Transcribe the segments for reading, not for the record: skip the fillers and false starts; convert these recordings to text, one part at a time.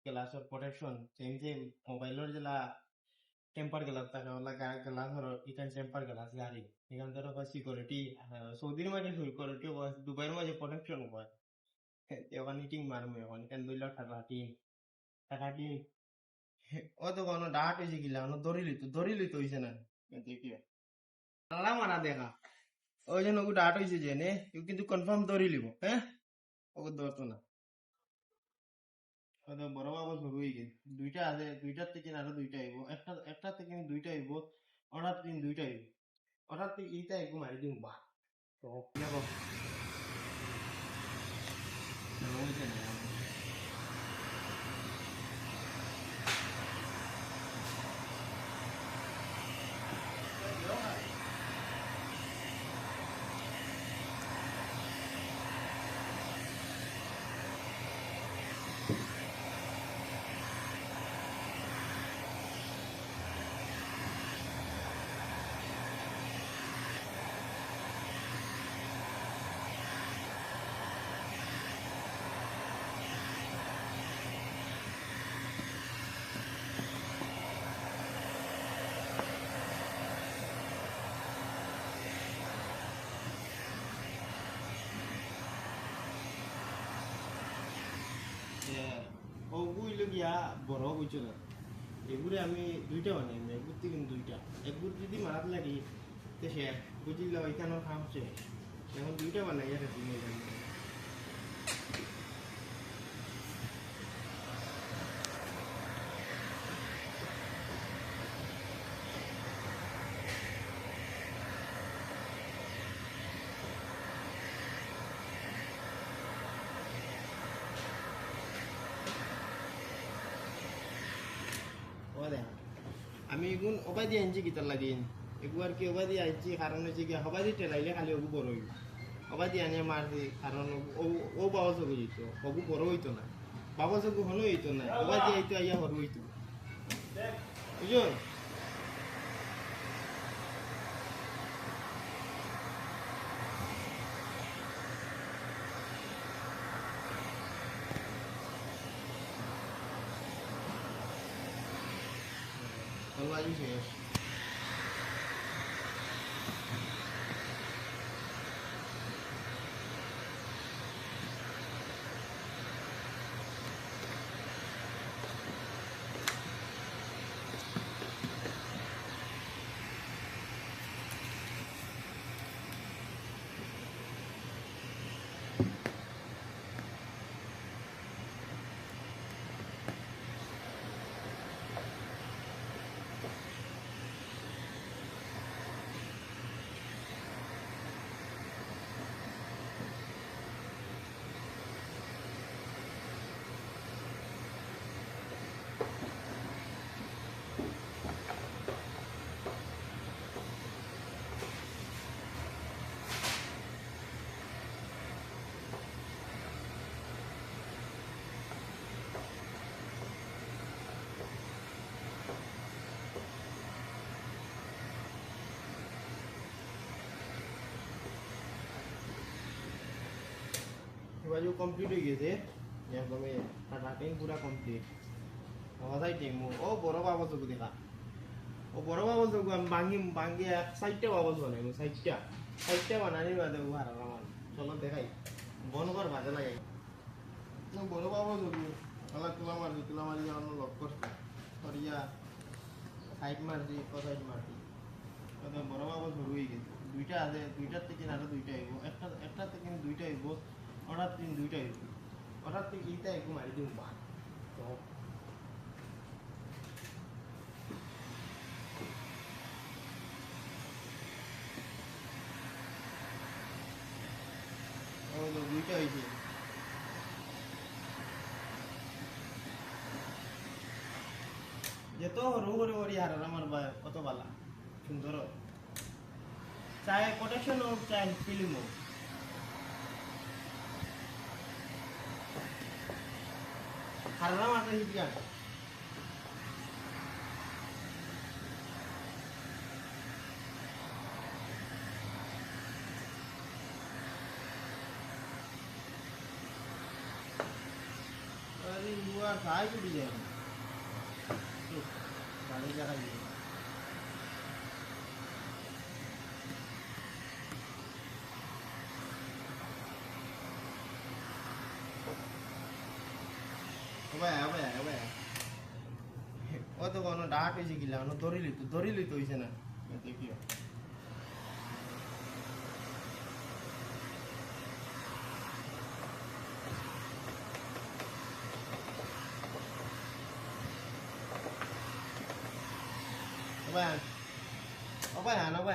গ্লাসৰ protection same same মোবাইলৰ যেলা temper glass থাকে OLA glass হলো ইটান টেম্পার গ্লাস গাড়ি এখান থেকে সিকিউরিটি সৌদির মাঝে সিকিউরিটি দুবাইয়ের মাঝে প্রোটেকশন হয় এখন ইটিং মারমু এখন কেন দুই লাখ টাকা ও তো কোনো ডাহাট হয়েছে গিলা ধরিলি তো হয়েছে না দেখিও আল্লাহ মারা দেখা ওই জন্য ওকে ডাহাট হয়েছে যে নে কিন্তু কনফার্ম ধরি লিব হ্যাঁ ওকে ধরতো না হয়তো বড় বাবা শুরু হয়ে গেছে দুইটা আছে দুইটার থেকে আরো দুইটা আইব একটা থেকে দুইটা আইব অর্ডার দিন দুইটা আইব অর্ডার থেকে এইটা একটু মারি দিন বাহ তো দেখো হয়েছে না ওগুলো গিয়া বড় বুঝছো না এগুলো আমি দুইটা বানাই এগুর থেকে দুইটা এগুর যদি মারাত লাগি তো সে বুঝিল এখানেও খাম শেষ এখন দুইটা বানাই আর দিনে ও দেখা আমি এগুন ওবাই দিয়ে আনছি গীতার লাগিন এগু আর কি ওবাই দিয়ে আনছি কারণ হচ্ছে কি হবাই দিয়ে টেলাইলে খালি ওগু বড় হইব ওবাই দিয়ে আনিয়ে মারছি কারণ ও বাবা চকু যেত ওগু বড় হইতো না বাবা চকু হলো হইতো না ওবাই দিয়ে আইতো আইয়া হর হইতো বুঝুন বাজি শেষ বাজু কমপ্লিট হয়ে গেছে একদম কাটিং পুরা কমপ্লিট হওয়াই টিম ও বড় বাবা চকু দেখা ও বড় বাবা চকু আমি ভাঙি এক সাইডটা বাবা বানাই সাইডটা বানানির বাদে ও হারা আমার চলো দেখাই বন কর ভাজা লাগাই বড় বাবা চকু আলা তুলা মারি আমার লক করছে করিয়া সাইড মারছি সাইড মারছি বড় বাবা শুরু হয়ে গেছে দুইটা আছে দুইটার থেকে আরো দুইটা আইব একটা থেকে দুইটা আইব অর্ডার দিন দুইটা আইব অর্ডার থেকে এইটা একটু মারি দিন বাদ তো দুইটা হয়েছে যেত হরু করে করি আর আমার কত বালা সুন্দর চাই প্রোটেকশন হোক চাই ফিল্ম হোক হাররা মারতে শিখি সাই টুটি যায় গাড়ি দেখা যায় ও তো কোনো ডাক হয়েছে কিলা ধরিলি তো হয়েছে না দেখিও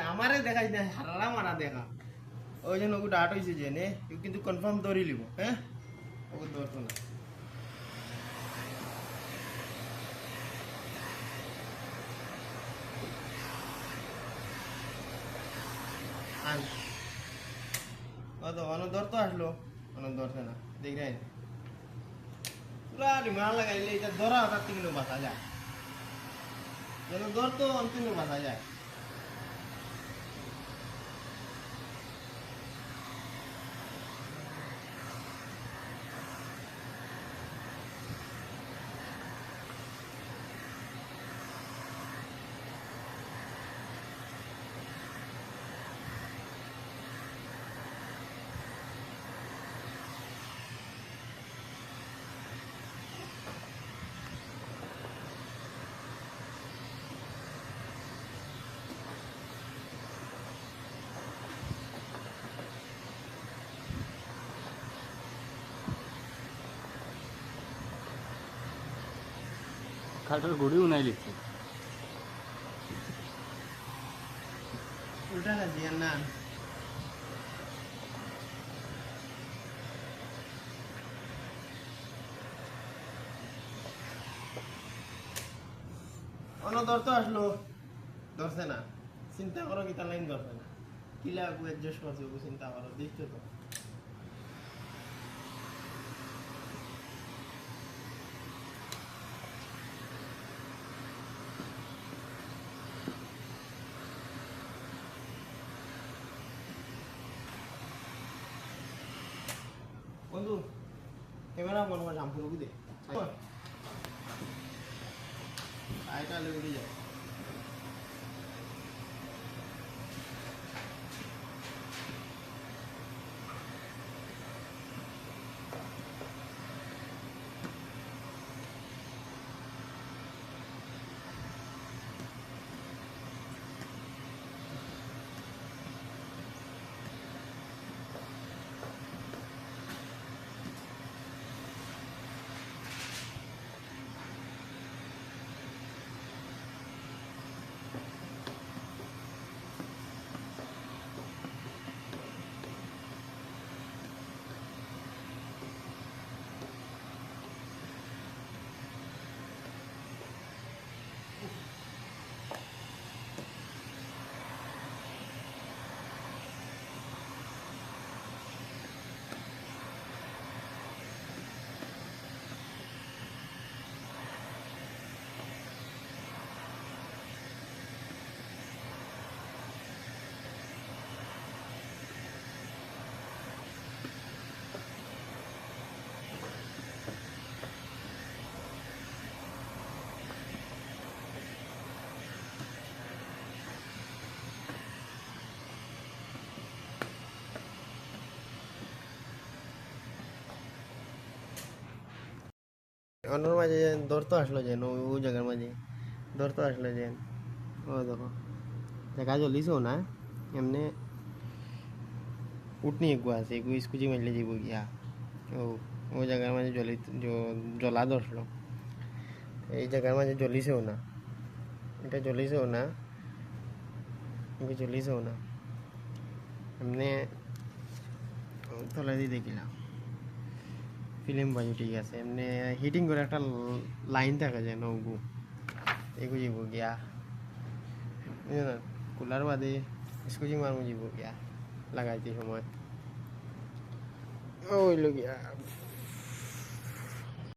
আমারে দেখাই না হারা মারা দেখা ওই জন্য ওকে ডাট হয়েছে যে নে কিন্তু কনফার্ম ধরি লিব হ্যাঁ ওকে ধরতো না আন ও তো ধরতো আসলো ধরছে না দেখে পুরা ডিমান্ড লাগাইলে এটা ধরা তার থেকে বাঁচা যায় যেন ধরতো অন্তিম বাঁচা যায় খাটের গুড়ি উনাই লিখছে উল্টা না জিয়ান না ধরতো আসলো ধরছে না চিন্তা করো কি তার লাইন ধরছে না কিলা অ্যাডজাস্ট করছে ওকে চিন্তা করো দেখছো তো বন্ধু ক্যামেরা মনে হয় জাম্পুর দে আইটা লেগে যায় অন্যর মাঝে ধরতো আসলো যেন ওই জায়গার মাঝে ধরতো আসলো যেন ও দেখো দেখা জ্বলিস না এমনি উঠনি এগু আছে এগু স্কুচি মারলে যাব গিয়া ও ওই জায়গার মাঝে জ্বলা ধরলো এই জায়গার মাঝে জ্বলিছেও না এটা জ্বলিছেও না জ্বলিছেও না এমনি তলা দিয়ে দেখিলাম ফিল্ম বাজু ঠিক আছে এমনি হিটিং করে একটা লাইন থাকে যেন ওগু এগু যাব গিয়া কুলার বাদে স্কুচি মারমু যাব গিয়া লাগাইতে সময় ওইল গিয়া